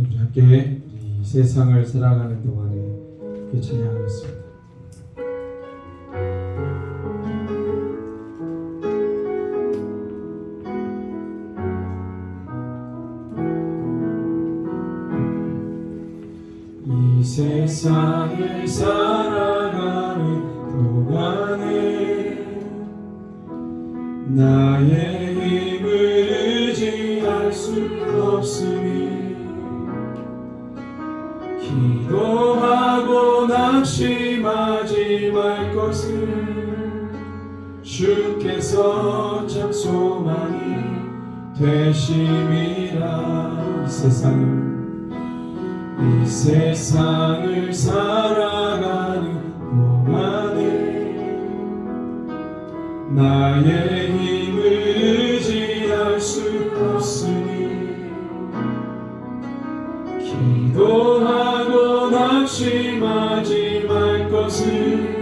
우리 함께 이 세상을 살아가는 동안에 함께 찬양하겠습니다. 이 세상을 살아가는 동안에 나의 힘을 의지할 수 없으니 기도하고 낙심하지 말 것을 주께서 참 소망이 되심이라. 이 세상을 살아가는 동안에 나의 힘을 의지할 수 없으니 기도하고 낙심하지 말 것을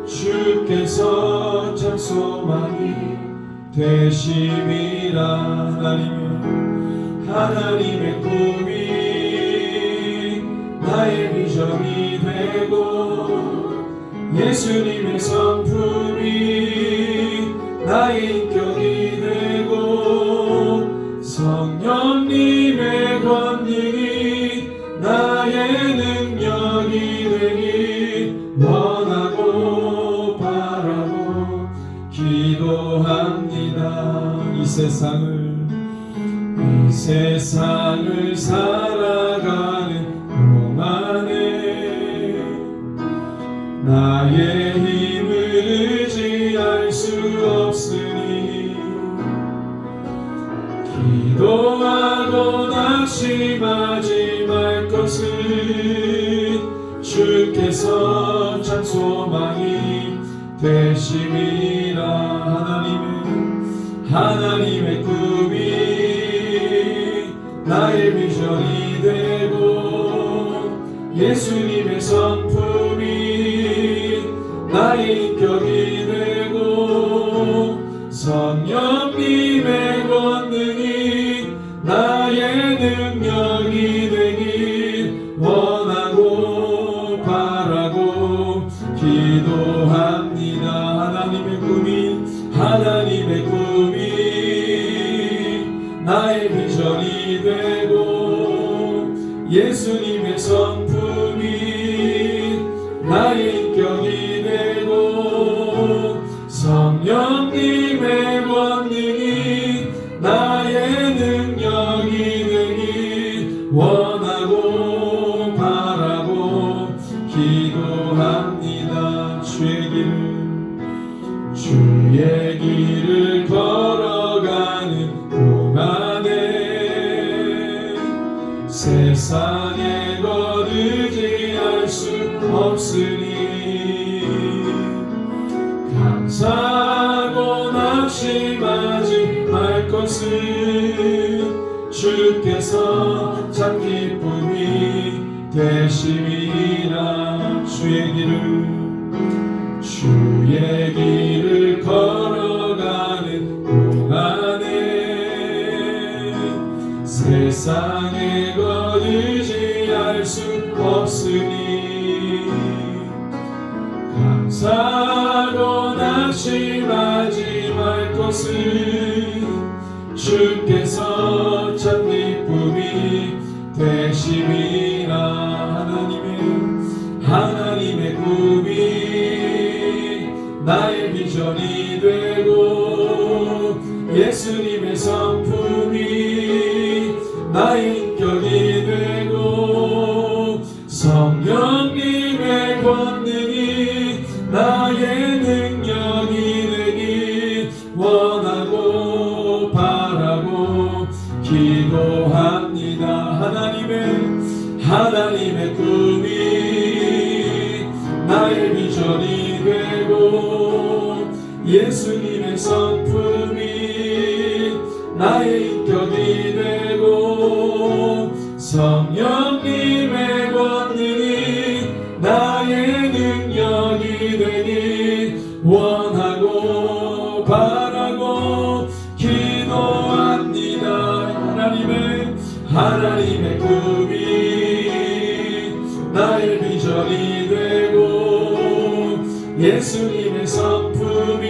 주께서 참 소망이 되심이라. 하나님의 꿈이 나의 비전이 되고 예수님의 성품이 나의 인격이 되고 성령님의 권능이 나의 능력이 되길 원하고 바라고 기도합니다. 이 세상을 살아가는 동안에 나의 힘을 의지할 수 없으니 기도하고 낙심하지 말 것을 주께서 참 소망이 되심이라. 하나님의 꿈이 나의 비전이 되고 예수님의 성품이 나의 인격이 되고 성령님의 권능이 나의 능력이 되길 원하고 바라고 기도합니다. 하나님의 꿈이 나의 비전이 되고 예수님의 성품이 나의 인격이 되고 성령님의 권능이 나의 능력이 되길 원하고 바라고 기도합니다. 주의 길을 걸어가는 동안에 세상의 것 의지할 수 없으니 감사하고 낙심하지 말 것을 주께서 참 기쁨이 되심이라. 주의 길을 걸어가는 동안에 세상의 것 의지할 수 없으니 감사하고 낙심하지 말 것을 주께서 참 기쁨이 되심이라. 하나님의 꿈이 나의 비전이 되고 예수님의 성품이 나의 인격이 되고 성령님의 권능이 나의 능력이 되길 원하고 바라고 기도합니다. 하나님의 꿈이 나의 비전이 되고 예수님의 성품이 나의 인격이 되고 성령님의 권능이 나의 능력이 되길 원하고 바라고 기도합니다. 하나님의 꿈 예수님의 성품이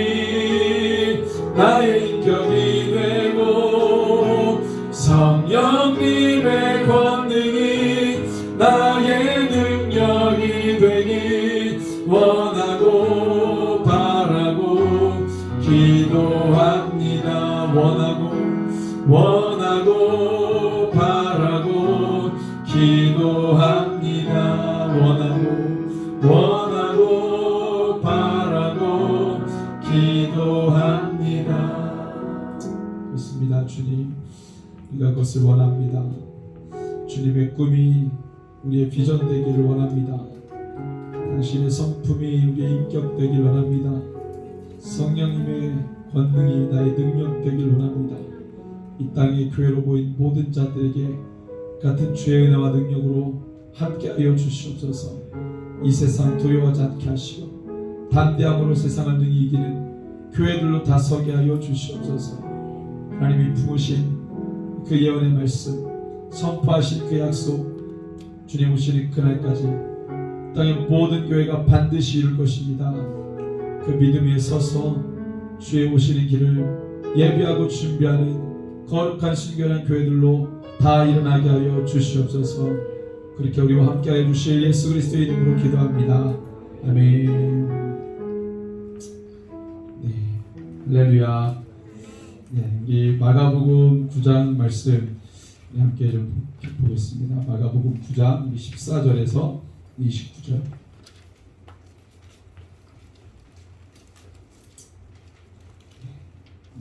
나의 인격이 되고 성령님의 권능이 나의 능력이 되기 원하고 바라고 기도합니다. 원하고 바라고 기도합니다. 원하고 바라고 기도합니다. 그렇습니다. 주님, 우리가 그것을 원합니다. 주님의 꿈이 우리의 비전 되기를 원합니다. 당신의 성품이 우리의 인격 되길 원합니다. 성령님의 권능이 나의 능력 되길 원합니다. 이 땅의 교회로 보인 모든 자들에게 같은 주의 은혜와 능력으로 함께하여 주시옵소서. 이 세상 두려워하지 않게 하시고 담대함으로 세상을 능히 이기는 교회들로 다 서게 하여 주시옵소서. 하나님이 품으신 그 예언의 말씀, 선포하신 그 약속, 주님 오시는 그날까지 땅의 모든 교회가 반드시 이룰 것입니다. 그 믿음 위에 서서 주의 오시는 길을 예비하고 준비하는 거룩한 순결한 교회들로 다 일어나게 하여 주시옵소서. 그렇게 우리와 함께하여 주실 예수 그리스도의 이름으로 기도합니다. 아멘. 네, 할렐루야. 네, 이 마가복음 9장 말씀 함께 좀 보겠습니다. 마가복음 9장 14절에서 29절.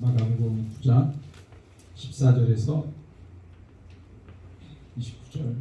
마가복음 9장 14절에서 29절.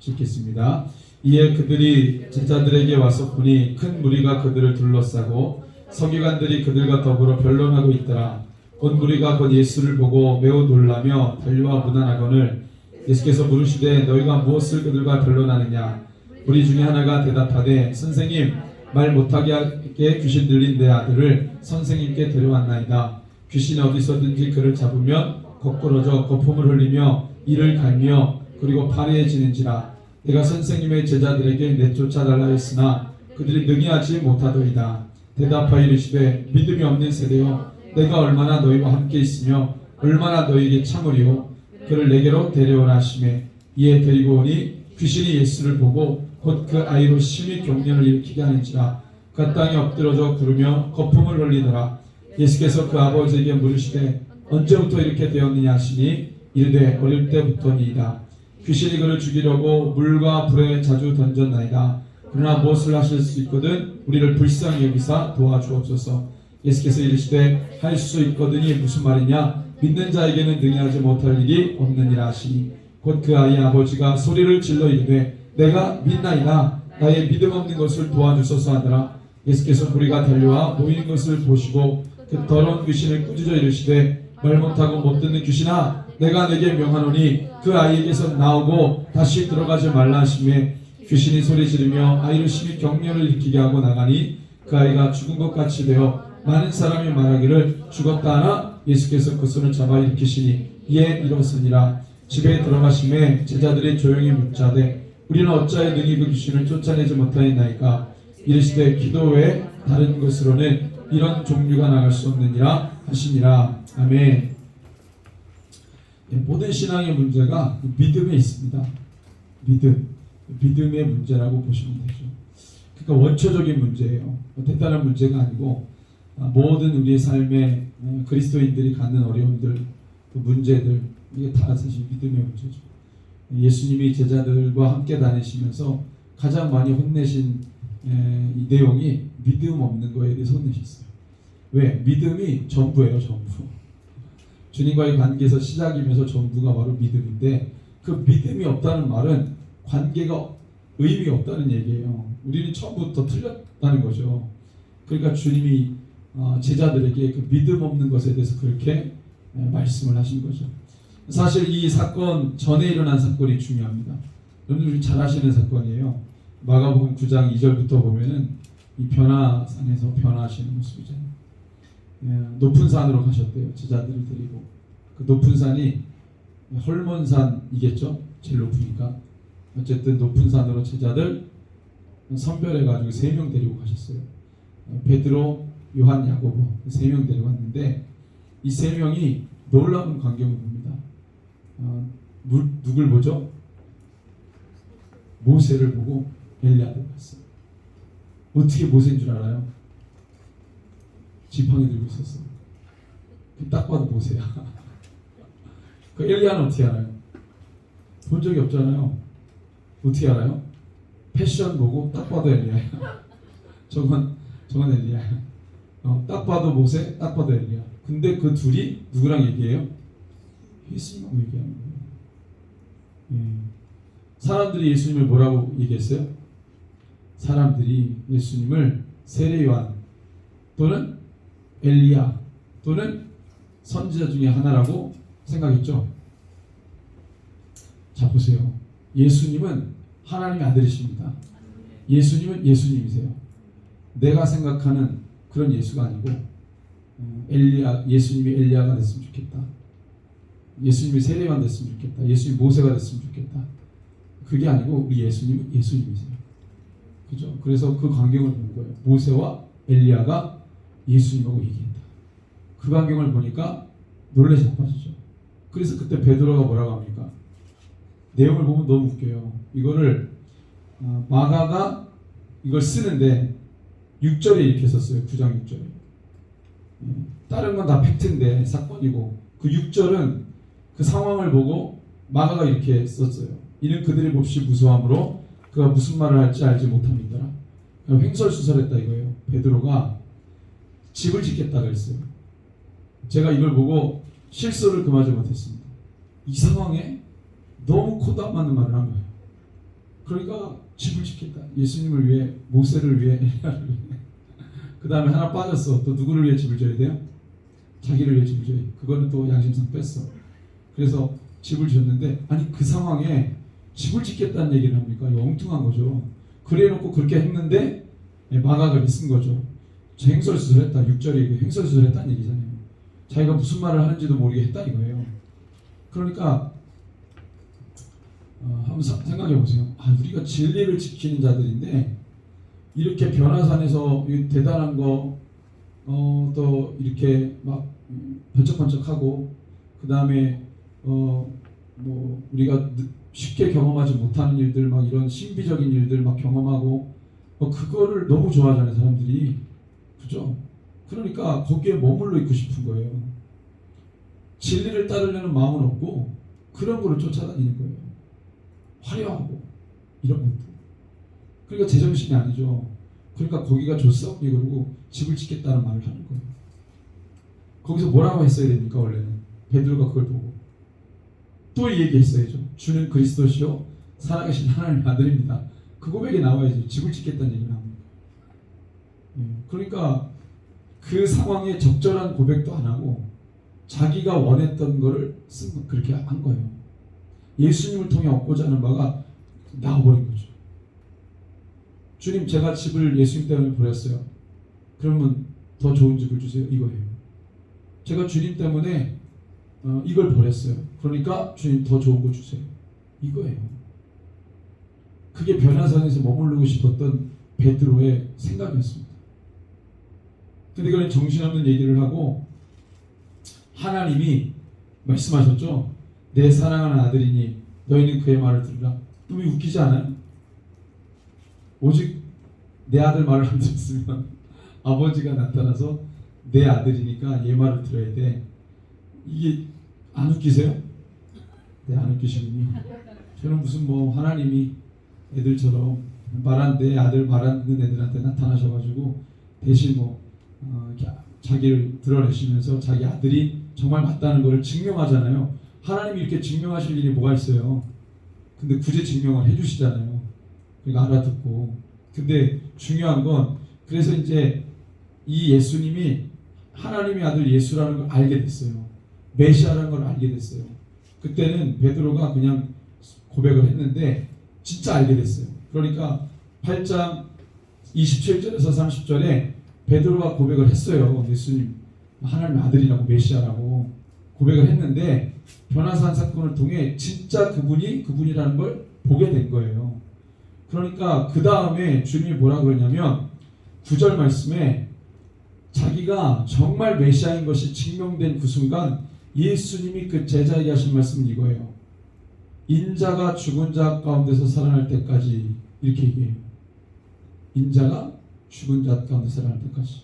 읽겠습니다. 이에 그들이 제자들에게 와서 보니 큰 무리가 그들을 둘러싸고 서기관들이 그들과 더불어 변론하고 있더라. 온 무리가 곧 예수를 보고 매우 놀라며 달려와 문안하거늘 예수께서 물으시되 너희가 무엇을 그들과 변론하느냐. 무리 중에 하나가 대답하되 선생님, 말 못하게 하게 귀신 들린 내 아들을 선생님께 데려왔나이다. 귀신이 어디서든지 그를 잡으면 거꾸러져 거품을 흘리며 이를 갈며 그리고 파리해지는지라. 내가 선생님의 제자들에게 내쫓아달라 했으나 그들이 능히 하지 못하더이다. 대답하여 이르시되 믿음이 없는 세대여, 내가 얼마나 너희와 함께 있으며 얼마나 너희에게 참으리요. 그를 내게로 데려오라 하시매 이에 데리고 오니 귀신이 예수를 보고 곧 그 아이로 심히 경련을 일으키게 하는지라. 그 땅에 엎드러져 구르며 거품을 흘리더라. 예수께서 그 아버지에게 물으시되 언제부터 이렇게 되었느냐 하시니 이르되 어릴 때부터니이다. 귀신이 그를 죽이려고 물과 불에 자주 던졌나이다. 그러나 무엇을 하실 수 있거든 우리를 불쌍히 여기사 도와주옵소서. 예수께서 이르시되 할 수 있거든이 무슨 말이냐. 믿는 자에게는 능히 하지 못할 일이 없느니라 하시니 곧 그 아이의 아버지가 소리를 질러 이르되 내가 믿나이다. 나의 믿음 없는 것을 도와주소서 하더라. 예수께서 무리가 달려와 모이는 것을 보시고 그 더러운 귀신을 꾸짖어 이르시되 말 못하고 못 듣는 귀신아, 내가 내게 명하노니 그 아이에게서 나오고 다시 들어가지 말라 하시매 귀신이 소리 지르며 아이를 심히 경련을 일으키게 하고 나가니 그 아이가 죽은 것 같이 되어 많은 사람이 말하기를 죽었다 하나 예수께서 그 손을 잡아 일으키시니 이에 일어서니라. 집에 들어가심에 제자들이 조용히 묻자되 우리는 어찌하여 능히 그 귀신을 쫓아내지 못하였나이까. 이르시되 기도 외에 다른 것으로는 이런 종류가 나갈 수 없느니라 하시니라. 아멘. 모든 신앙의 문제가 믿음에 있습니다. 믿음의 문제라고 보시면 되죠. 그러니까 원초적인 문제예요. 대단한 문제가 아니고 모든 우리의 삶에 그리스도인들이 갖는 어려움들, 그 문제들, 이게 다 사실 믿음의 문제죠. 예수님이 제자들과 함께 다니시면서 가장 많이 혼내신 이 내용이 믿음 없는 거에 대해서 혼내셨어요. 왜? 믿음이 전부예요. 전부. 주님과의 관계에서 시작이면서 전부가 바로 믿음인데 그 믿음이 없다는 말은 관계가 의미 없다는 얘기예요. 우리는 처음부터 틀렸다는 거죠. 그러니까 주님이 제자들에게 그 믿음 없는 것에 대해서 그렇게 말씀을 하신 거죠. 사실 이 사건 전에 일어난 사건이 중요합니다. 여러분들이 잘 아시는 사건이에요. 마가복음 9장 2절부터 보면은 이 변화산에서 변화하시는 모습이잖아요. 높은 산으로 가셨대요. 제자들을 데리고. 그 높은 산이 헐몬산이겠죠. 제일 높으니까. 어쨌든 높은 산으로 제자들 선별해가지고 3명 데리고 가셨어요. 베드로, 요한, 야고보 3명 데리고 갔는데 이 3명이 놀라운 광경을 봅니다. 누굴 보죠? 모세를 보고 엘리야를 봤어요. 어떻게 모세인 줄 알아요? 지팡이 들고 있었어요. 딱 봐도 모세야. 그 엘리야는 어떻게 알아요? 본 적이 없잖아요. 어떻게 알아요? 패션 보고 딱 봐도 엘리야야. 저건 엘리야야. 딱 봐도 모세, 딱 봐도 엘리야. 근데 그 둘이 누구랑 얘기해요? 예수님하고 얘기하는 거예요. 예. 사람들이 예수님을 뭐라고 얘기했어요? 사람들이 예수님을 세례요한 또는 엘리야 또는 선지자 중에 하나라고 생각했죠. 자, 보세요. 예수님은 하나님의 아들이십니다. 예수님은 예수님이세요. 내가 생각하는 그런 예수가 아니고 예수님이 엘리야가 됐으면 좋겠다. 예수님이 세례요한 됐으면 좋겠다. 예수님이 모세가 됐으면 좋겠다. 그게 아니고 우리 예수님은 예수님이세요. 그죠? 그래서 그 광경을 본 거예요. 모세와 엘리야가 예수님하고 얘기했다. 그 광경을 보니까 놀래 자빠지죠. 그래서 그때 베드로가 뭐라고 합니까? 내용을 보면 너무 웃겨요. 이거를 마가가 이걸 쓰는데 6절에 이렇게 썼어요. 9장 6절에. 다른 건 다 팩트인데 사건이고 그 6절은 그 상황을 보고 마가가 이렇게 썼어요. 이는 그들이 몹시 무서함으로 그가 무슨 말을 할지 알지 못합니다. 횡설수설했다 이거예요. 베드로가 집을 짓겠다 그랬어요. 제가 이걸 보고 실수를 금하지 못했습니다. 이 상황에 너무 코도 안 맞는 말을 한 거예요. 그러니까 집을 짓겠다. 예수님을 위해, 모세를 위해, 엘리야를 위해. 그 다음에 하나 빠졌어. 또 누구를 위해 집을 져야 돼요? 자기를 위해 집을 져야 돼요. 그거는 또 양심상 뺐어. 그래서 집을 지었는데 아니 그 상황에 집을 짓겠다는 얘기를 합니까? 이거 엉뚱한 거죠. 그래놓고 그렇게 했는데 마가가 쓴 거죠. 저 횡설수설했다. 6절에 횡설수설했다는 얘기잖아요. 자기가 무슨 말을 하는지도 모르게 했다 이거예요. 그러니까 한번 생각해 보세요. 우리가 진리를 지키는 자들인데 이렇게 변화산에서 대단한 거 또 이렇게 막 번쩍번쩍하고 그 다음에 뭐 우리가 쉽게 경험하지 못하는 일들 막 이런 신비적인 일들 막 경험하고 그거를 너무 좋아하잖아요 사람들이. 그죠? 그러니까 거기에 머물러 있고 싶은 거예요. 진리를 따르려는 마음은 없고 그런 거를 쫓아다니는 거예요. 화려하고 이런 것도. 그러니까 제정신이 아니죠. 그러니까 거기가 좋소? 이러고 집을 짓겠다는 말을 하는 거예요. 거기서 뭐라고 했어야 됩니까 원래는? 베드로가 그걸 보고 또 얘기했어야죠. 주는 그리스도시요 살아계신 하나님의 아들입니다. 그 고백이 나와야지. 집을 짓겠다는 얘기를 합니다. 그러니까 그 상황에 적절한 고백도 안 하고 자기가 원했던 거를 그렇게 한 거예요. 예수님을 통해 얻고자 하는 바가 나와버린 거죠. 주님 제가 집을 예수님 때문에 버렸어요. 그러면 더 좋은 집을 주세요. 이거예요. 제가 주님 때문에 이걸 버렸어요. 그러니까 주님 더 좋은 거 주세요. 이거예요. 그게 변화산에서 머무르고 싶었던 베드로의 생각이었습니다. 근데 그는 정신없는 얘기를 하고 하나님이 말씀하셨죠. 내 사랑하는 아들이니 너희는 그의 말을 들으라. 너무 웃기지 않아요? 오직 내 아들 말을 안 들었으면 아버지가 나타나서 내 아들이니까 얘 말을 들어야 돼. 이게 안 웃기세요? 네, 안 웃기시군요. 저는 무슨 하나님이 애들처럼 내 아들 말 안 듣는 애들한테 나타나셔가지고 대신 자기를 드러내시면서 자기 아들이 정말 맞다는 것을 증명하잖아요. 하나님이 이렇게 증명하실 일이 뭐가 있어요? 근데 굳이 증명을 해주시잖아요. 그러니까 알아듣고. 근데 중요한 건 그래서 이제 이 예수님이 하나님의 아들 예수라는 걸 알게 됐어요. 메시아라는 걸 알게 됐어요. 그때는 베드로가 그냥 고백을 했는데 진짜 알게 됐어요. 그러니까 8장 27절에서 30절에 베드로가 고백을 했어요. 예수님 하나님의 아들이라고 메시아라고 고백을 했는데 변화산 사건을 통해 진짜 그분이라는 걸 보게 된 거예요. 그러니까 그 다음에 주님이 뭐라 그러냐면 9절 말씀에 자기가 정말 메시아인 것이 증명된 그 순간 예수님이 그 제자에게 하신 말씀은 이거예요. 인자가 죽은 자 가운데서 살아날 때까지, 이렇게 얘기해요. 인자가 죽은 자 가운데 살아날 때까지.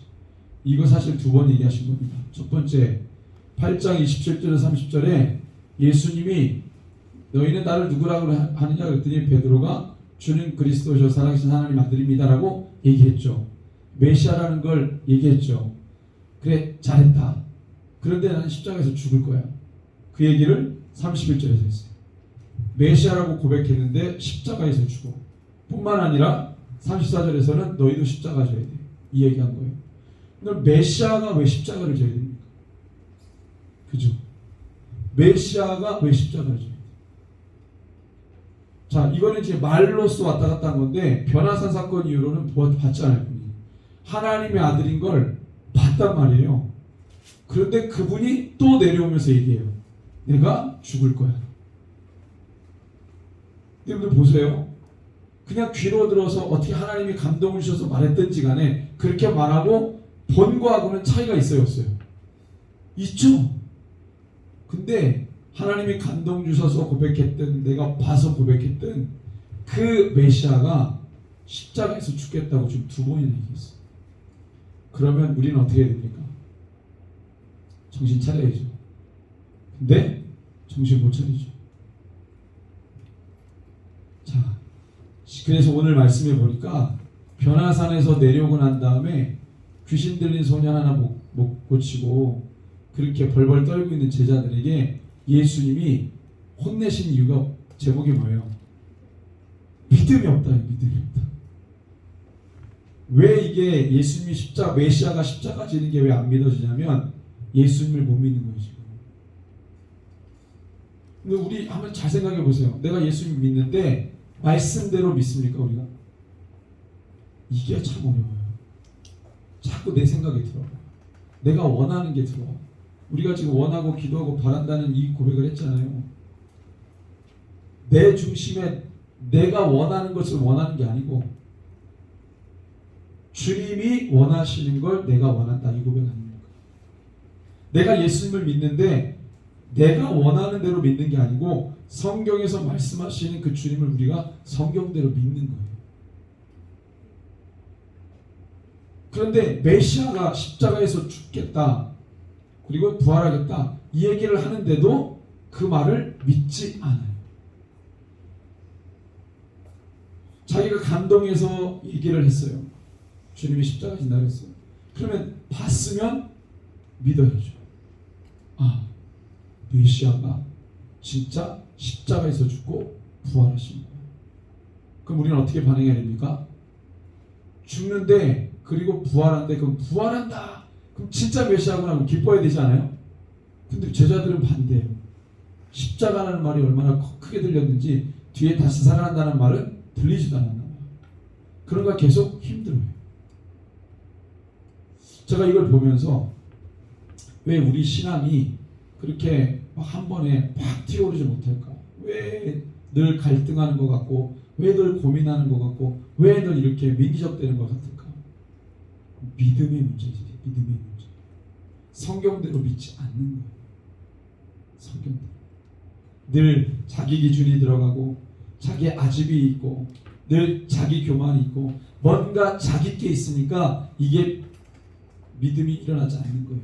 이거 사실 두 번 얘기하신 겁니다. 첫 번째 8장 27절에 30절에 예수님이 너희는 나를 누구라고 하느냐 그랬더니 베드로가 주는 그리스도시요 살아계신 하나님 아들입니다라고 얘기했죠. 메시아라는 걸 얘기했죠. 그래, 잘했다. 그런데 나는 십자가에서 죽을 거야. 그 얘기를 31절에서 했어요. 메시아라고 고백했는데 십자가에서 죽어. 뿐만 아니라 34절에서는 너희도 십자가 져야 돼. 이 얘기한 거예요. 그럼 메시아가 왜 십자가를 져야 됩니까? 그죠? 메시아가 왜 십자가를 져야 돼? 자, 이거는 이제 말로써 왔다 갔다 한 건데 변화산 사건 이후로는 봤잖아요. 하나님의 아들인 걸 봤단 말이에요. 그런데 그분이 또 내려오면서 얘기해요. 내가 죽을 거야. 여러분들 보세요. 그냥 귀로 들어서 어떻게 하나님이 감동을 주셔서 말했든지 간에 그렇게 말하고 본거하고는 차이가 있어요, 없어요? 있죠. 근데 하나님이 감동 주셔서 고백했든 내가 봐서 고백했든 그 메시아가 십자가에서 죽겠다고 지금 두 번이나 얘기했어요. 그러면 우리는 어떻게 해야 됩니까? 정신 차려야죠. 근데 정신 못 차리죠. 자, 그래서 오늘 말씀해 보니까 변화산에서 내려오고 난 다음에 귀신 들린 소년 하나 못 고치고 그렇게 벌벌 떨고 있는 제자들에게 예수님이 혼내신 이유가 제목이 뭐예요? 믿음이 없다. 믿음이 없다. 왜 이게 예수님이 메시아가 십자가 지는 게 왜 안 믿어지냐면 예수님을 못 믿는 거예요. 지금. 근데 우리 한번 잘 생각해 보세요. 내가 예수님 믿는데 말씀대로 믿습니까 우리가? 이게 참 어려워요. 자꾸 내 생각이 들어요. 내가 원하는 게 들어와. 우리가 지금 원하고 기도하고 바란다는 이 고백을 했잖아요. 내 중심에 내가 원하는 것을 원하는 게 아니고 주님이 원하시는 걸 내가 원한다, 이 고백하는 거예요. 내가 예수님을 믿는데 내가 원하는 대로 믿는 게 아니고 성경에서 말씀하시는 그 주님을 우리가 성경대로 믿는 거예요. 그런데 메시아가 십자가에서 죽겠다 그리고 부활하겠다 이 얘기를 하는데도 그 말을 믿지 않아요. 자기가 감동해서 얘기를 했어요. 주님이 십자가 진다고 했어요. 그러면 봤으면 믿어야죠. 아, 메시아가 진짜 십자가에서 죽고 부활하신 거예요. 그럼 우리는 어떻게 반응해야 됩니까? 죽는데 그리고 부활한데 그럼 부활한다. 그럼 진짜 메시아구나 하고 기뻐해야 되지 않아요? 근데 제자들은 반대예요. 십자가라는 말이 얼마나 크게 들렸는지 뒤에 다시 살아난다는 말은 들리지도 않았나 봐요. 그러니까 계속 힘들어요. 제가 이걸 보면서 왜 우리 신앙이 그렇게 한 번에 팍 튀어오르지 못할까? 왜 늘 갈등하는 것 같고 왜 늘 고민하는 것 같고 왜 늘 이렇게 민기적되는 것 같을까? 믿음의 문제지. 믿음의 문제. 성경대로 믿지 않는 거예요. 성경대로. 늘 자기 기준이 들어가고 자기 아집이 있고 늘 자기 교만이 있고 뭔가 자기 게 있으니까 이게 믿음이 일어나지 않는 거예요.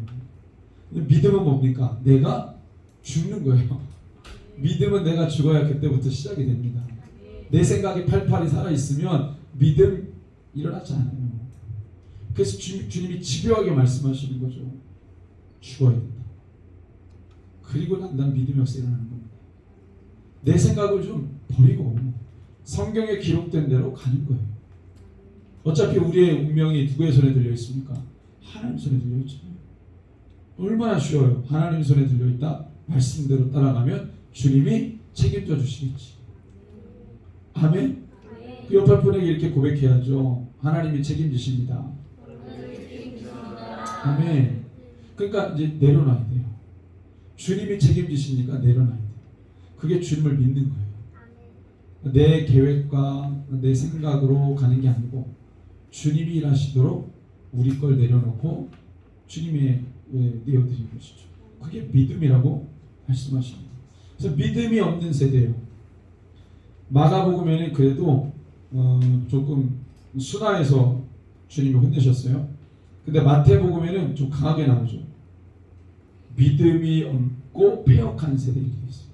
믿음은 뭡니까? 내가 죽는 거예요. 믿음은 내가 죽어야 그때부터 시작이 됩니다. 내 생각이 팔팔이 살아있으면 믿음 일어나지 않아요. 그래서 주님이 집요하게 말씀하시는 거죠. 죽어야 된다. 그리고 난 믿음의 역사 일어나는 겁니다. 내 생각을 좀 버리고 성경에 기록된 대로 가는 거예요. 어차피 우리의 운명이 누구의 손에 들려 있습니까? 하나님 손에 들려 있잖아요. 얼마나 쉬워요. 하나님 손에 들려 있다. 말씀대로 따라가면 주님이 책임져 주시겠지. 아멘. 그 옆에 분에게 이렇게 고백해야죠. 하나님이 책임지십니다. 아멘. 그러니까 이제 내려놔야 돼요. 주님이 책임지시니까 내려놔야 돼. 그게 주님을 믿는 거예요. 내 계획과 내 생각으로 가는 게 아니고 주님이 일하시도록 우리 걸 내려놓고 주님의 내어드린 것이죠. 그게 믿음이라고 말씀하십니다. 그래서 믿음이 없는 세대예요. 마가복음에는 그래도 조금 순화해서 주님이 혼내셨어요. 근데 마태복음에는 좀 강하게 나오죠. 믿음이 없고 패역한 세대 이렇게 있어요.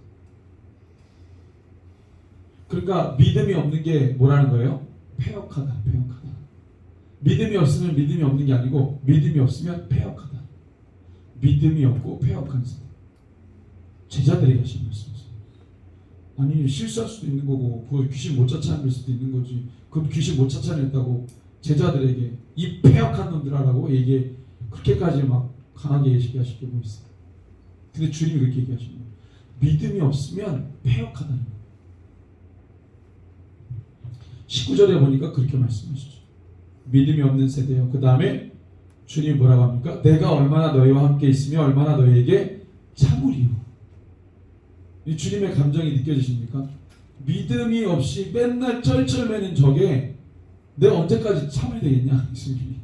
그러니까 믿음이 없는 게 뭐라는 거예요? 패역하다, 패역하다. 믿음이 없으면 믿음이 없는 게 아니고 믿음이 없으면 패역하다. 믿음이 없고 패역한 세대. 제자들에게 하신 말씀이세요. 아니 실수할 수도 있는 거고 그 귀신 못 쫓아낼 수도 있는 거지. 그 귀신 못 쫓아냈다고 제자들에게 이 패역한 놈들하라고 얘기 그렇게까지 막 강하게 얘기하시게 뭐 있어요. 근데 주님이 그렇게 얘기하시는 거예요. 믿음이 없으면 패역하다는 거예요. 19절에 보니까 그렇게 말씀하시죠. 믿음이 없는 세대요. 그 다음에 주님이 뭐라고 합니까? 내가 얼마나 너희와 함께 있으며 얼마나 너희에게 참으리요. 이 주님의 감정이 느껴지십니까? 믿음이 없이 맨날 쩔쩔매는 적에 내가 언제까지 참아야 되겠냐? 예수님이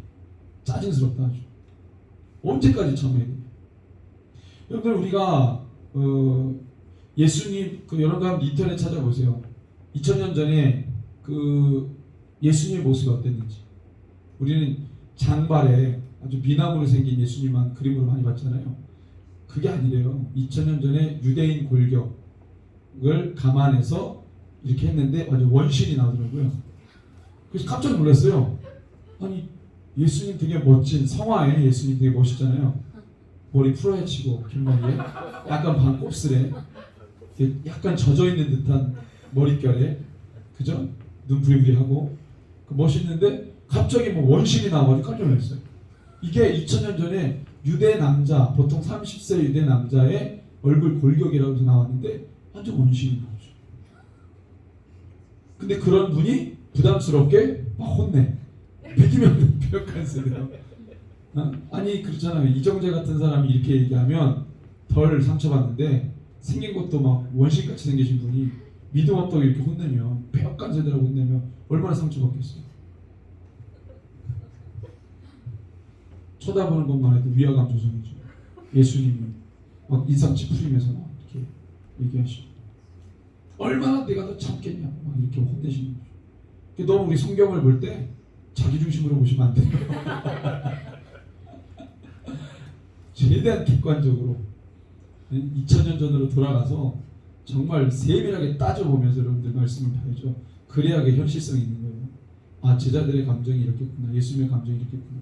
짜증스럽다 아주. 언제까지 참아야 되냐? 여러분들 우리가 예수님 여러분 한번 인터넷 찾아보세요. 2000년 전에 예수님의 모습이 어땠는지. 우리는 장발에 아주 미남으로 생긴 예수님만 그림으로 많이 봤잖아요. 그게 아니래요. 2000년 전에 유대인 골격을 감안해서 이렇게 했는데 완전 원신이 나오더라고요. 그래서 깜짝 놀랐어요. 아니 예수님 되게 멋진 성화에 예수님 되게 멋있잖아요. 머리 풀어헤치고 긴 머리에 약간 반 곱슬에 약간 젖어있는 듯한 머릿결에 그죠? 눈 부리부리하고 멋있는데 갑자기 뭐 원신이 나와가지고 깜짝 놀랐어요. 이게 2000년 전에 유대 남자 보통 30세 유대 남자의 얼굴 골격이라고 해서 나왔는데 완전 원신이 나오죠. 근데 그런 분이 부담스럽게 막 혼내. 믿음이 없는 벽한 세대요. 아니 그렇잖아요. 이정재 같은 사람이 이렇게 얘기하면 덜 상처받는데 생긴 것도 막 원신같이 생기신 분이 믿음 없다고 이렇게 혼내면 벽한 세대라고 혼내면 얼마나 상처받겠어요. 쳐다보는 것만 해도 위화감 조성이죠. 예수님이 막 인상 찌푸리면서 막 이렇게 얘기하시고 얼마나 내가 더 참겠냐 막 이렇게 혼내시는 거죠. 너무 우리 성경을 볼 때 자기 중심으로 보시면 안 돼요. 최대한 객관적으로 2000년 전으로 돌아가서 정말 세밀하게 따져보면서 여러분들 말씀을 봐야죠. 그래야 그 현실성이 있는 거예요. 아 제자들의 감정이 이렇겠구나. 예수님의 감정이 이렇겠구나.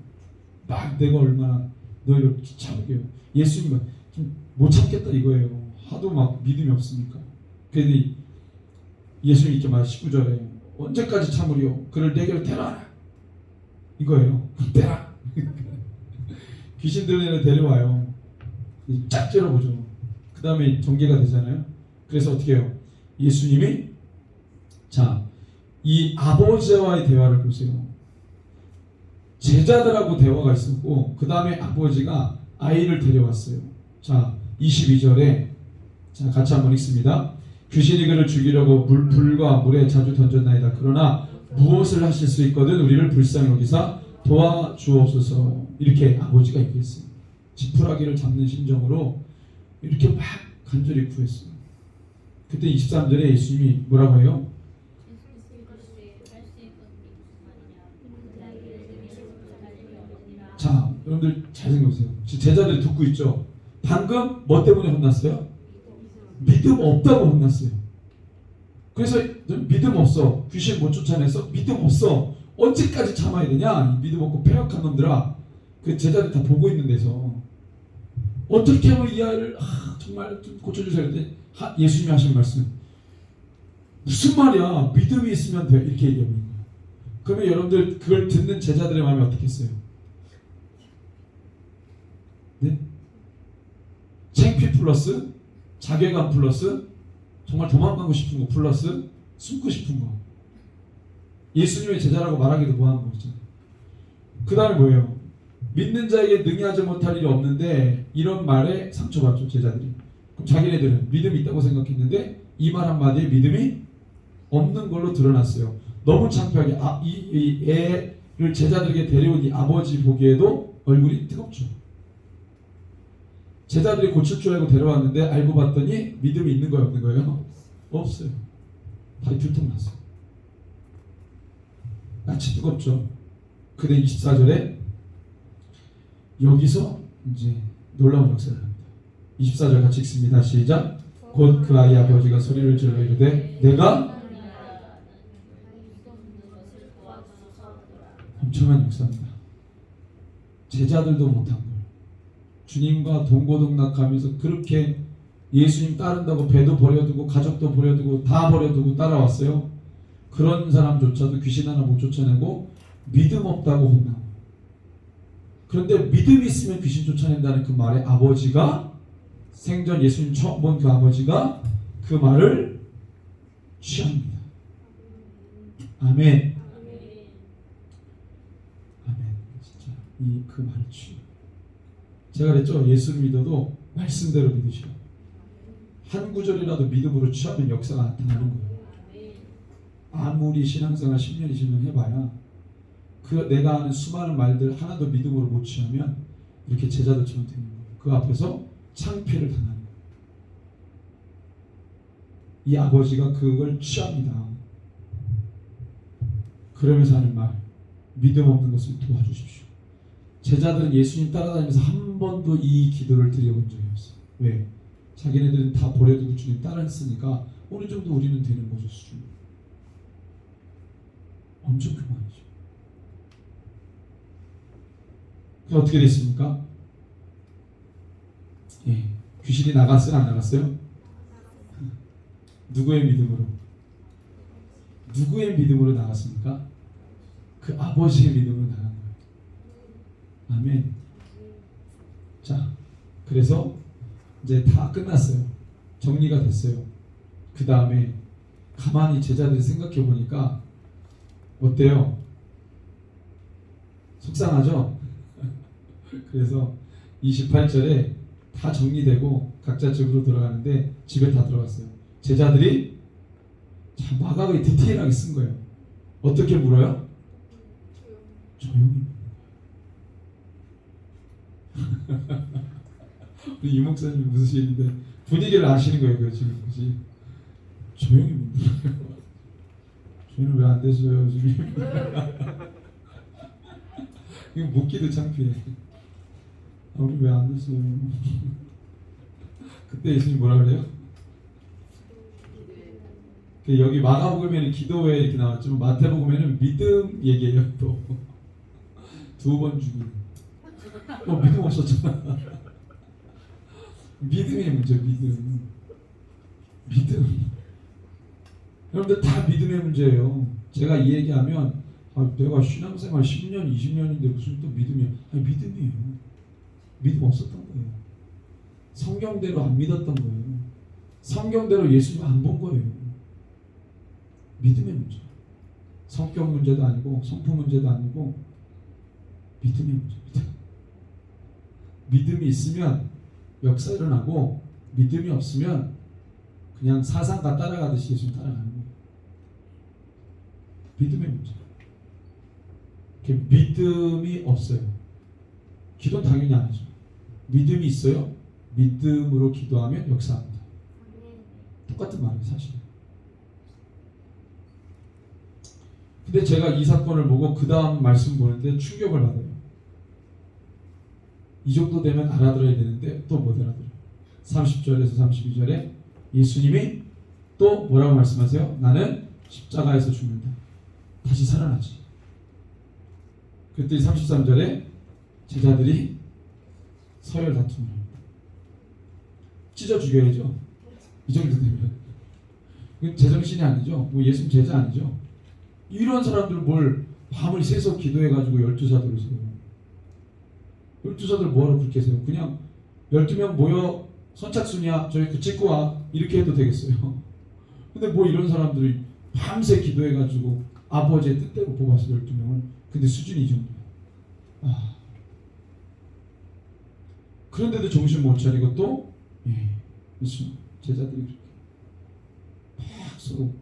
막 내가 얼마나 너희를 참게요. 예수님은 좀 못 참겠다 이거예요. 하도 막 믿음이 없으니까. 그런데 예수님이 이렇게 말 19절에 언제까지 참으리요? 그를 내게로 데려와라. 이거예요. 데라. 귀신들을 데려와요. 짝 째려보죠. 그 다음에 전개가 되잖아요. 그래서 어떻게 해요? 예수님이 이 아버지와의 대화를 보세요. 제자들하고 대화가 있었고 그 다음에 아버지가 아이를 데려왔어요. 22절에 같이 한번 읽습니다. 귀신이 그를 죽이려고 불과 물에 자주 던졌나이다. 그러나 무엇을 하실 수 있거든 우리를 불쌍히 여기사 도와주옵소서. 이렇게 아버지가 얘기했어요. 지푸라기를 잡는 심정으로 이렇게 막 간절히 구했어요. 그때 23절에 예수님이 뭐라고 해요? 자, 여러분들 잘 생각해보세요. 제자들이 듣고 있죠? 방금 뭐 때문에 혼났어요? 믿음 없다고 혼났어요. 그래서 믿음 없어. 귀신 못 쫓아내서 믿음 없어. 언제까지 참아야 되냐? 믿음 없고 패역한 놈들아. 그 제자들 다 보고 있는 데서 어떻게 하면 이 아이를 정말 좀 고쳐주세요. 근데 예수님이 하신 말씀 무슨 말이야? 믿음이 있으면 돼. 이렇게 얘기하는 거예요. 그러면 여러분들 그걸 듣는 제자들의 마음이 어떻겠어요? 네? 창피 플러스 자괴감 플러스 정말 도망가고 싶은 거 플러스 숨고 싶은 거. 예수님의 제자라고 말하기도 뭐하는 거죠. 그 다음에 뭐예요? 믿는 자에게 능히 하지 못할 일이 없는데 이런 말에 상처받죠 제자들이. 그럼 자기네들은 믿음이 있다고 생각했는데 이 말 한마디에 믿음이 없는 걸로 드러났어요. 너무 창피하게 이 애를 제자들에게 데려온 이 아버지 보기에도 얼굴이 뜨겁죠. 제자들이 고칠 줄 알고 데려왔는데 알고 봤더니 믿음이 있는 거예요, 없는 거예요? 없어요. 발이 들통났어요. 낯이 뜨겁죠. 근데 24절에 여기서 이제 놀라운 역사를 합니다. 24절 같이 읽습니다. 시작. 곧 그 아이 아버지가 소리를 질러 이르되 내가 엄청난 역사입니다. 제자들도 못한 걸 주님과 동고동락하면서 그렇게 예수님 따른다고 배도 버려두고 가족도 버려두고 다 버려두고 따라왔어요. 그런 사람조차도 귀신 하나 못 쫓아내고 믿음 없다고 혼나고, 그런데 믿음이 있으면 귀신 쫓아낸다는 그 말에 아버지가 생전 예수님 처음 본 그 아버지가 그 말을 취합니다. 아멘. 아멘. 진짜 그 말을 취해. 제가 그랬죠. 예수를 믿어도 말씀대로 믿으시오. 한 구절이라도 믿음으로 취하면 역사가 나타나는 거예요. 아무리 신앙생활 10년 20년 해봐야 그 내가 하는 수많은 말들 하나도 믿음으로 못 취하면 이렇게 제자들처럼 되는 거예요. 그 앞에서 창피를 당하는 거예요. 이 아버지가 그걸 취합니다. 그러면서 하는 말, 믿음 없는 것을 도와주십시오. 제자들은 예수님 따라다니면서 한 번도 이 기도를 드려본 적이 없어요. 왜? 자기네들은 다 버려두고 주님 따라했으니까 어느 정도 우리는 되는 거죠, 수준. 엄청 교만이죠. 그래서 어떻게 됐습니까? 예, 귀신이 나갔어요, 안 나갔어요? 누구의 믿음으로? 누구의 믿음으로 나갔습니까? 그 아버지의 믿음으로 나간 거예요. 아멘. 자, 그래서 이제 다 끝났어요. 정리가 됐어요. 그 다음에 가만히 제자들이 생각해 보니까 어때요? 속상하죠? 그래서 28절에 다 정리되고 각자 집으로 돌아가는데 집에 다 들어갔어요. 제자들이 참 마각을 디테일하게 쓴 거예요. 어떻게 물어요? 조용히. 우리 이 목사님 웃으시는데 분위기를 아시는 거예요. 그 지금 그지? 조용히 물어요. 저희는 왜 안 됐어요, 주님? 이거 묻기도 창피해. 우리 왜 안 됐어요? 그때 예수님 뭐라 그래요? 여기 마가복음에는 기도회 이렇게 나왔지만 마태복음에는 믿음 얘기해요. 또 두 번 죽이는. 믿음 없었잖아. 믿음의 문제, 믿음. 여러분들 다 믿음의 문제예요. 제가 이 얘기하면 내가 신앙생활 10년, 20년인데 무슨 또 믿음이야. 아니, 믿음이에요. 믿음 없었던 거예요. 성경대로 안 믿었던 거예요. 성경대로 예수님 안 본 거예요. 믿음의 문제. 성격 문제도 아니고 성품 문제도 아니고 믿음의 문제입니다. 믿음이 있으면 역사 일어나고 믿음이 없으면 그냥 사상가 따라가듯이 예수님 따라가는 거예요. 믿음의 문제. 믿음이 없어요. 기도는 당연히 안 하죠. 믿음이 있어요. 믿음으로 기도하면 역사합니다. 똑같은 말이에요, 사실. 근데 제가 이 사건을 보고 그 다음 말씀 보는데 충격을 받아요. 이 정도 되면 알아들어야 되는데 또 못 알아들어요. 30절에서 32절에 예수님이 또 뭐라고 말씀하세요? 나는 십자가에서 죽는다. 다시 살아나지. 그랬더니 33절에 제자들이 서열 다툼을 합니다. 찢어 죽여야죠. 이 정도 되면. 제정신이 아니죠. 뭐 예수님 제자 아니죠. 이런 사람들 뭘 밤을 새서 기도해가지고 12사도를 세워요. 12사들 뭐하러 그렇게 세요? 그냥 12명 모여 선착순이야 저희 그 찍고 와 이렇게 해도 되겠어요. 근데 뭐 이런 사람들이 밤새 기도해가지고 아버지의 뜻대로 뽑았어 12명을. 근데 수준이 이 정도야. 그런데도 정신 못 차리고 또 제자들이 그렇게 막 서로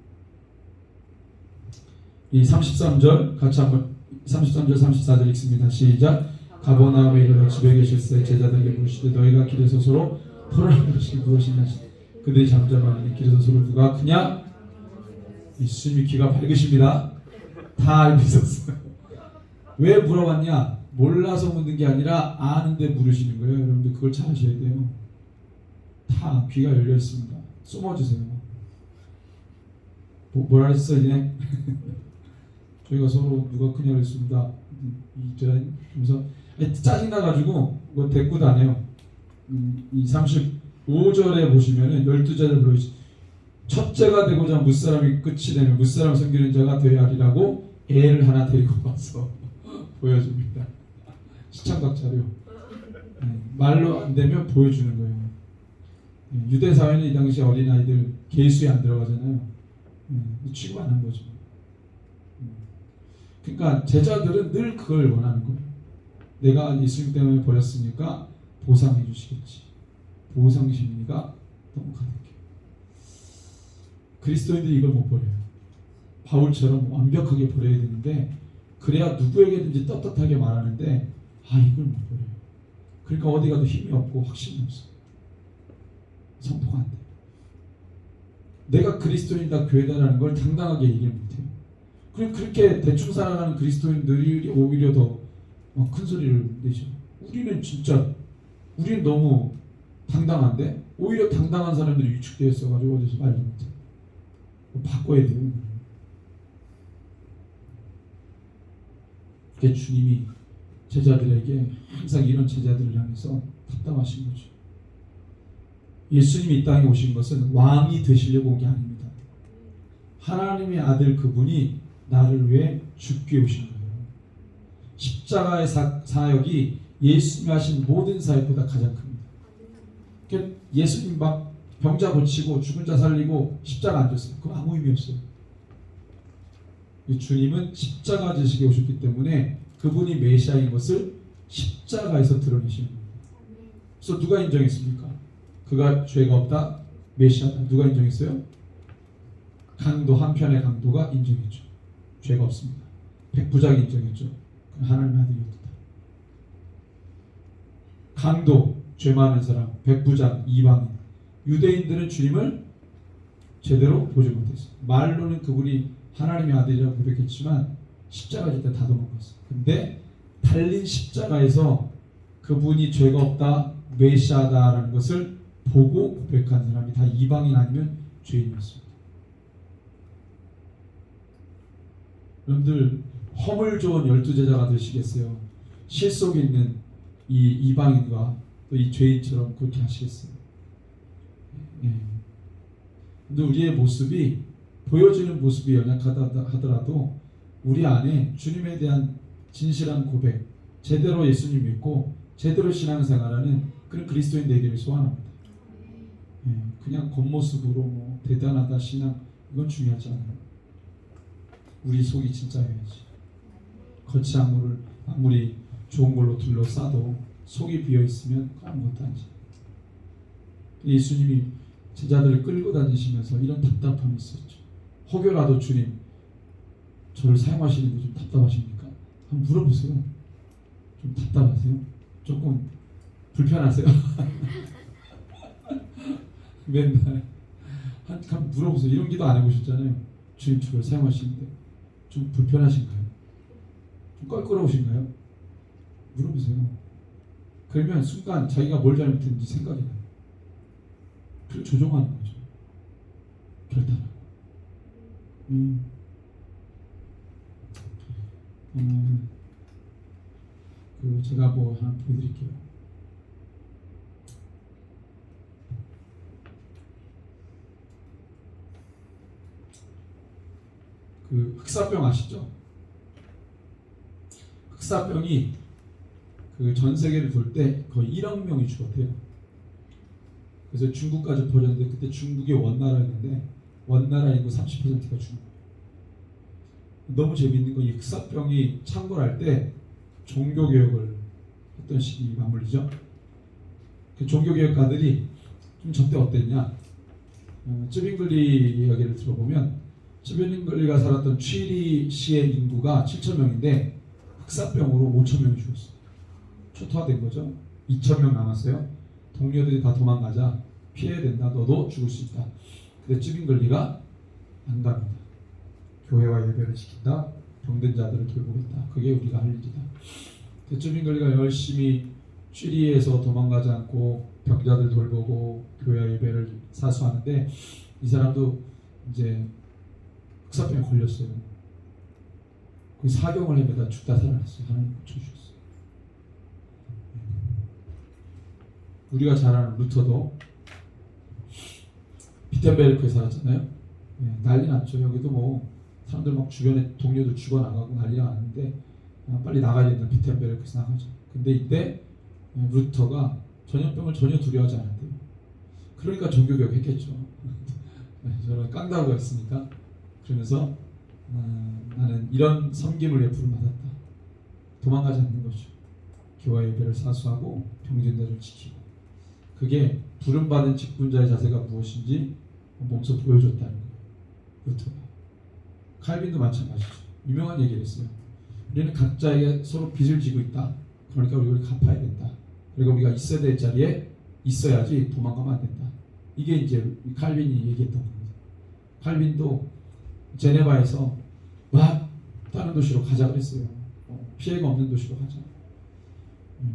이 33절 같이 한번 33절 34절 읽습니다. 시작. 가버나움에 이르러 집에 계실새 제자들에게 물으시되 너희가 길에서 서로 토론하는 것이 무엇이냐. 그들이 잠잠하니 길에서 서로 누가 크냐. 예수님이 귀가 밝으십니다. 다 알고 있었어요. 왜 물어봤냐? 몰라서 묻는 게 아니라 아는데 물으시는 거예요. 여러분들 그걸 잘 아셔야 돼요. 다 귀가 열려 있습니다. 숨어주세요. 뭐라 했어 이제? 저희가 서로 누가 크냐 그랬습니다. 그래서 짜증나가지고 뭐 대꾸도 안 해요. 이 35절에 보시면은 12제자를 불러주시. 첫째가 되고자 무사람이 끝이 되면 무사람 섬기는 자가 되어야 하리라고 애를 하나 데리고 와서 보여줍니다. 시청각 자료. 말로 안 되면 보여주는 거예요. 유대 사회는 이 당시 어린 아이들 계수에 안 들어가잖아요. 취급 안 한 거죠. 그러니까 제자들은 늘 그걸 원하는 거예요. 내가 예수님 때문에 버렸으니까 보상해 주시겠지. 보상 심리가 너무 가득해요. 그리스도인들이 이걸 못 버려요. 바울처럼 완벽하게 버려야 되는데 그래야 누구에게든지 떳떳하게 말하는데 이걸 못 버려요. 그러니까 어디 가도 힘이 없고 확신이 없어요. 선포가 안 돼요. 내가 그리스도인이다 교회다라는 걸 당당하게 얘기를 못해요. 그렇게 대충 살아가는 그리스도인들이 오히려 더 큰 소리를 내죠. 우리는 너무 당당한데 오히려 당당한 사람들이 위축되어 있어가지고 어디서 말도 못해. 바꿔야 돼요. 그게 주님이 제자들에게 항상 이런 제자들을 향해서 답답하신 거죠. 예수님이 이 땅에 오신 것은 왕이 되시려고 온 게 아닙니다. 하나님의 아들 그분이 나를 위해 죽게 오신 거예요. 십자가의 사역이 예수님이 하신 모든 사역보다 가장 큽니다. 그러니까 예수님 막 병자 고치고 죽은 자 살리고 십자가 안 졌어요. 그거 아무 의미 없어요. 주님은 십자가 지식에 오셨기 때문에 그분이 메시아인 것을 십자가에서 드러내시는 거예요. 그래서 누가 인정했습니까? 그가 죄가 없다, 메시아다. 누가 인정했어요? 강도, 한편의 강도가 인정했죠. 죄가 없습니다. 백부장이 인정했죠. 하나님의 아들이었다. 강도, 죄 많은 사람, 백부장, 이방인. 유대인들은 주님을 제대로 보지 못했어요. 말로는 그분이 하나님의 아들이라고 고백했지만 십자가 질 때 다 도망갔어요. 근데 달린 십자가에서 그분이 죄가 없다, 메시아다라는 것을 보고 고백한 사람이 다 이방인 아니면 죄인이었습니다. 여러분들 허물 좋은 12제자가 되시겠어요? 실속 있는 이 이방인과 또 이 죄인처럼 그렇게 하시겠어요? 근데 우리의 모습이 보여지는 모습이 연약하다 하더라도 우리 안에 주님에 대한 진실한 고백, 제대로 예수님 믿고 제대로 신앙생활하는 그런 그리스도인 되기를 소원합니다. 그냥 겉모습으로 뭐 대단하다 신앙 이건 중요하지 않아요. 우리 속이 진짜여야지. 겉이 아무리 좋은 걸로 둘러싸도 속이 비어 있으면 아무것도 아니지. 예수님이 제자들을 끌고 다니시면서 이런 답답함이 있었죠. 혹여라도 주님 저를 사용하시는데 좀 답답하십니까? 한번 물어보세요. 좀 답답하세요? 조금 불편하세요? 맨날 한번 물어보세요. 이런 기도 안 해보셨잖아요. 주님 저를 사용하시는데 좀 불편하신가요? 좀 껄끄러우신가요? 물어보세요. 그러면 순간 자기가 뭘 잘못했는지 생각이 나요. 그걸 조정하는 거죠. 결단하고. 제가 뭐 하나 보여드릴게요. 그 흑사병 아시죠? 흑사병이 그 전 세계를 돌 때 거의 1억 명이 죽었대요. 그래서 중국까지 퍼졌는데 그때 중국이 원나라였는데 원나라 인구 30%가 죽은 거예요. 너무 재밌는 건 이 흑사병이 창궐할 때 종교개혁을 했던 시기 맞물리죠. 그 종교개혁가들이 좀 저때 어땠냐? 쯔빙글리 이야기를 들어보면 쯔빙글리가 살았던 취리시의 인구가 7,000명인데 흑사병으로 5,000명이 죽었어요. 초토화된 거죠. 2,000명 남았어요. 동료들이 다 도망가자. 피해야 된다. 너도 죽을 수 있다. 근데 쯔빙글리가 안 갑니다. 교회와 예배를 지킨다. 병든 자들을 돌보겠다. 그게 우리가 할 일이다. 쯔빙글리가 열심히 취리에서 도망가지 않고 병자들 돌보고 교회 예배를 사수하는데 이 사람도 이제 흑사병에 걸렸어요. 그 사경을 헤매다 죽다 살아났어요. 하나님 고쳐주셨어요. 우리가 잘 아는 루터도 비텐베르크에 살았잖아요. 난리 났죠. 여기도 뭐 사람들 막 주변에 동료들 죽어나가고 난리가 났는데 빨리 나가야 된다. 비텐베르크에서 나가죠. 근데 이때 루터가 전염병을 전혀 두려워하지 않았대요. 그러니까 종교개혁 했겠죠. 저는 깡다구가 있으니까. 그러면서 나는 이런 섬김을 베풀음 받았다. 도망가지 않는 거죠. 교회 예배를 사수하고 병진자를 지키고. 그게 부름받은 직분자의 자세가 무엇인지 몸소 보여줬다는 거예요. 루터가. 칼빈도 마찬가지죠. 유명한 얘기를 했어요. 우리는 각자에게 서로 빚을 지고 있다. 그러니까 우리가 갚아야 된다. 그리고 우리가 있어야 될 자리에 있어야지 도망가면 안 된다. 이게 이제 칼빈이 얘기했던 겁니다. 칼빈도 제네바에서 막 다른 도시로 가자 그랬어요. 피해가 없는 도시로 가자.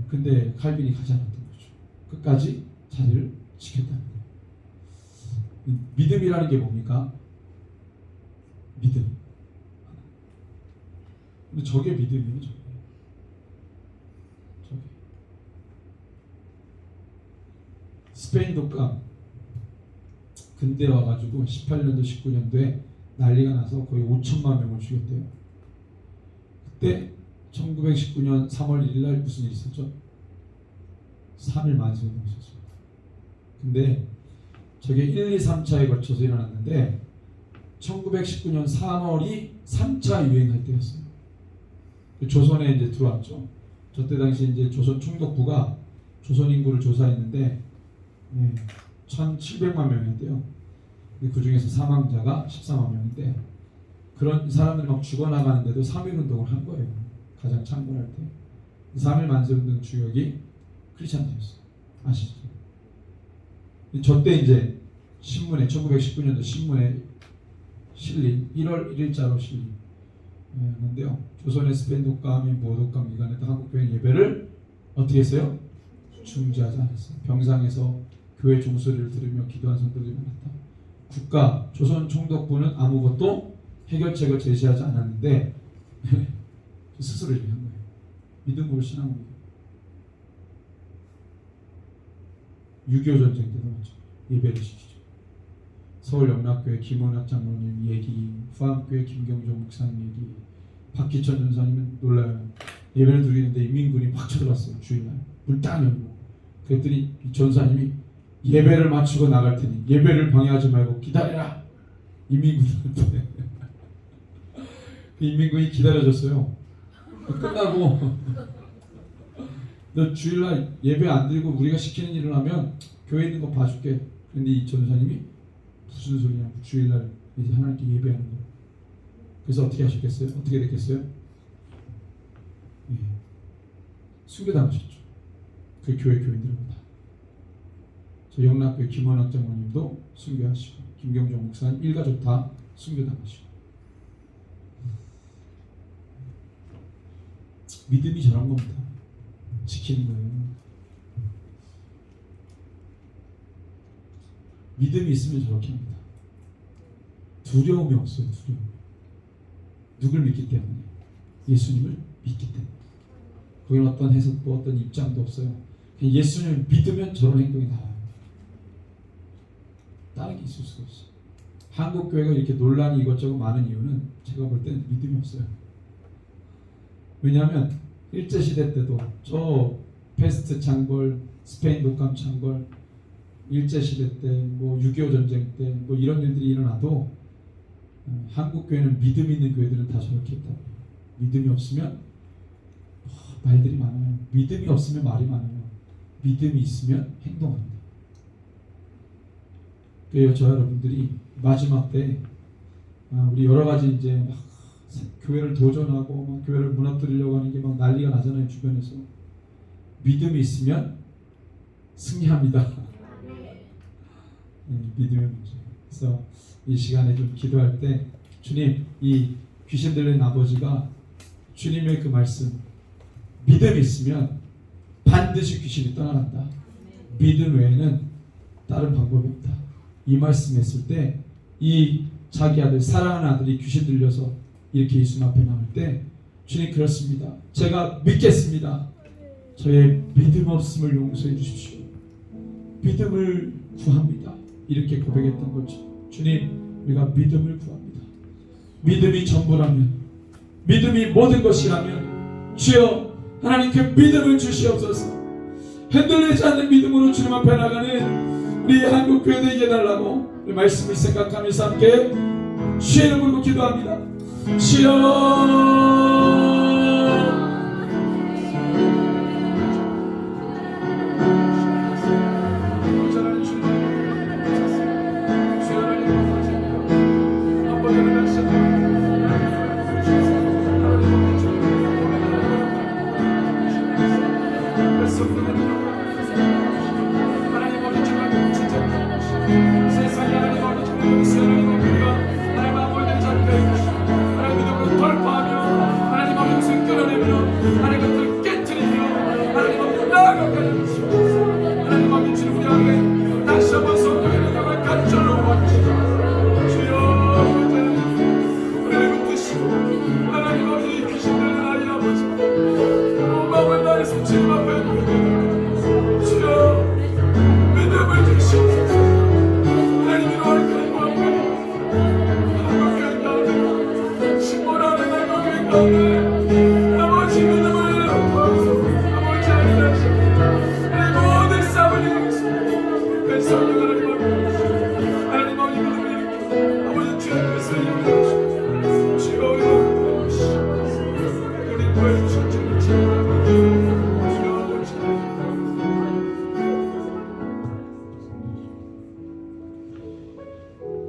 근데 칼빈이 가지 않았던 거죠. 끝까지 자리를 지켰다는 거예요. 믿음이라는 게 뭡니까? 믿음. 근데 저게 믿음이에요. 저게. 스페인 독감 근대 와가지고 18년도 19년도에 난리가 나서 거의 5천만 명을 죽였대요. 그때 1919년 3월 1일 날 무슨 일이 있었죠? 3일 만세운동이 있었어요. 근데 저게 1, 2, 3차에 걸쳐서 일어났는데 1919년 3월이 3차 유행할 때였어요. 조선에 이제 들어왔죠. 저때 당시 이제 조선 총독부가 조선 인구를 조사했는데 1,700만 명이었대요. 그 중에서 사망자가 14만 명인데 그런 사람들이 막 죽어나가는데도 3.1 운동을 한 거예요. 가장 창궐할 때. 3.1 만세운동 주역이 크리스찬이었어요. 아시죠? 저때 이제 신문에 1919년도 신문에 실린 1월 1일자로 실린 건데요. 조선의 스페인 독감이 모독감 기간에도 한국교회 예배를 어떻게 했어요? 중지하지 않았어요. 병상에서 교회 종소리를 들으며 기도한 성도들이 많았다. 국가 조선 총독부는 아무것도 해결책을 제시하지 않았는데 스스로 얘기한 거예요. 믿음으로 신앙으로. 6.25 전쟁 때도 맞죠. 예배를 시키죠. 서울 영락교회 김원학 장로님 얘기, 후암교회 김경종 목사님 얘기, 박기천 전사님은 놀라요. 예배를 드리는데 인민군이 막 쳐들어왔어요. 주일날 문 딱 열고. 그랬더니 이 전사님이 예배를 마치고 나갈 테니 예배를 방해하지 말고 기다려라. 인민군한테. 그 인민군이 기다려줬어요. 끝나고 너 주일날 예배 안 드리고 우리가 시키는 일을 하면 교회 있는 거 봐줄게. 근데 이 전사님이 무슨 소리냐? 주일날 이제 하나님께 예배하는 거. 그래서 어떻게 하셨겠어요? 어떻게 됐겠어요? 순교당하셨죠. 그 교회 교인들보다. 저 영락교회 김원학 장로님도 순교하시고 김경종 목사님 일가족 다 순교당하시고. 믿음이 저런 겁니다. 지키는 거예요. 믿음이 있으면 저렇게 합니다. 두려움이 없어요. 두려움. 누굴 믿기 때문에? 예수님을 믿기 때문에. 거기는 어떤 해석도 어떤 입장도 없어요. 예수님을 믿으면 저런 행동이 나와요. 다른 게 있을 수가 없어요. 한국 교회가 이렇게 논란이 이것저것 많은 이유는 제가 볼 때는 믿음이 없어요. 왜냐하면 일제시대 때도 저 페스트 창궐, 스페인 독감 창궐, 일제시대 때, 뭐 6.25 전쟁 때, 뭐 이런 일들이 일어나도 한국 교회는 믿음 있는 교회들은 다 저렇게 했다고. 믿음이 없으면 말들이 많아요. 믿음이 없으면 말이 많아요. 믿음이 있으면 행동합니다. 그 저 여러분들이 마지막 때 우리 여러 가지 이제 막 교회를 도전하고 막 교회를 무너뜨리려고 하는 게 막 난리가 나잖아요, 주변에서. 믿음이 있으면 승리합니다. 네, 믿음의 문제. 그래서 이 시간에 좀 기도할 때 주님, 이 귀신 들린 아버지가 주님의 그 말씀, 믿음이 있으면 반드시 귀신이 떠나간다. 믿음 외에는 다른 방법이 없다. 이 말씀했을 때 이 자기 아들, 사랑하는 아들이 귀신 들려서 이렇게 예수님 앞에 나올 때 주님, 그렇습니다. 제가 믿겠습니다. 저의 믿음 없음을 용서해 주십시오. 믿음을 구합니다. 이렇게 고백했던 거죠. 주님, 우리가 믿음을 구합니다. 믿음이 전부라면, 믿음이 모든 것이라면 주여 하나님 그 믿음을 주시옵소서. 흔들리지 않는 믿음으로 주님 앞에 나가는 우리 한국 교회 되게 해달라고 이 말씀을 생각하면서 함께 주의 이름으로 기도합니다. 주여,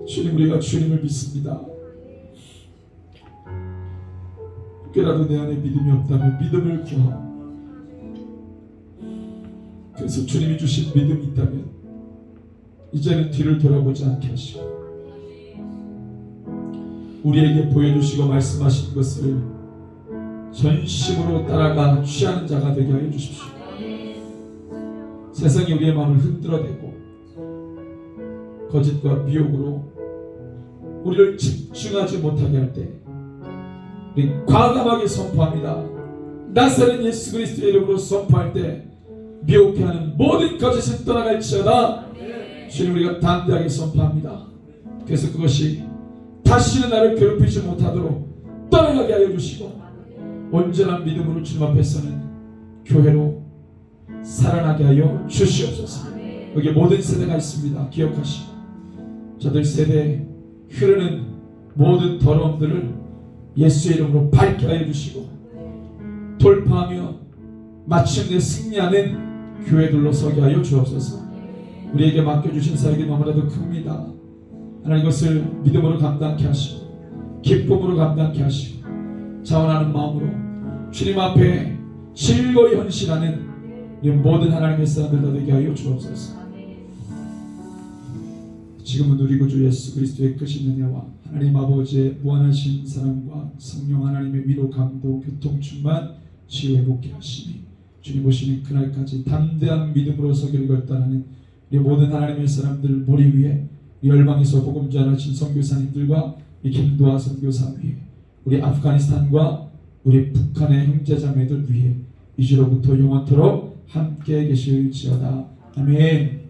주님, 우리가 주님을 믿습니다. 혹여라도 내 안에 믿음이 없다면 믿음을 구하고, 그래서 주님이 주신 믿음이 있다면 이제는 뒤를 돌아보지 않게 하시고 우리에게 보여주시고 말씀하신 것을 전심으로 따라가 취하는 자가 되게 하여 주십시오. 세상이 우리의 마음을 흔들어대고 거짓과 미혹으로 우리를 집중하지 못하게 할 때 우리 과감하게 선포합니다. 나사렛 예수 그리스도의 이름으로 선포할 때 미혹해하는 모든 거짓은 떠나갈지어다. 주님, 우리가 담대하게 선포합니다. 그래서 그것이 다시는 나를 괴롭히지 못하도록 떠나가게 하여 주시고 온전한 믿음으로 주님 앞에서는 교회로 살아나게 하여 주시옵소서. 여기 모든 세대가 있습니다. 기억하시고 저들 세대에 흐르는 모든 더러움들을 예수의 이름으로 밝게 하여 주시고 돌파하며 마침내 승리하는 교회들로 서게 하여 주옵소서. 우리에게 맡겨주신 사역이 너무나도 큽니다. 하나님, 이것을 믿음으로 감당케 하시고 기쁨으로 감당케 하시고 자원하는 마음으로 주님 앞에 즐거이 헌신하는 이 모든 하나님의 사람들 다 되게 하여 주옵소서. 지금은 우리 구주 예수 그리스도의 크신 은혜와 하나님 아버지의 무한하신 사랑과 성령 하나님의 위로 감동 교통 충만 치유 회복케 하시니 주님 오시는 그날까지 담대한 믿음으로 서기를 결단하는 우리 모든 하나님의 사람들 머리 위에 이 열방에서 복음 전하신 선교사님들과 이 김도하 선교사 위에 우리 아프가니스탄과 우리 북한의 형제자매들 위에 이제로부터 영원토록 함께 계실지어다. 아멘.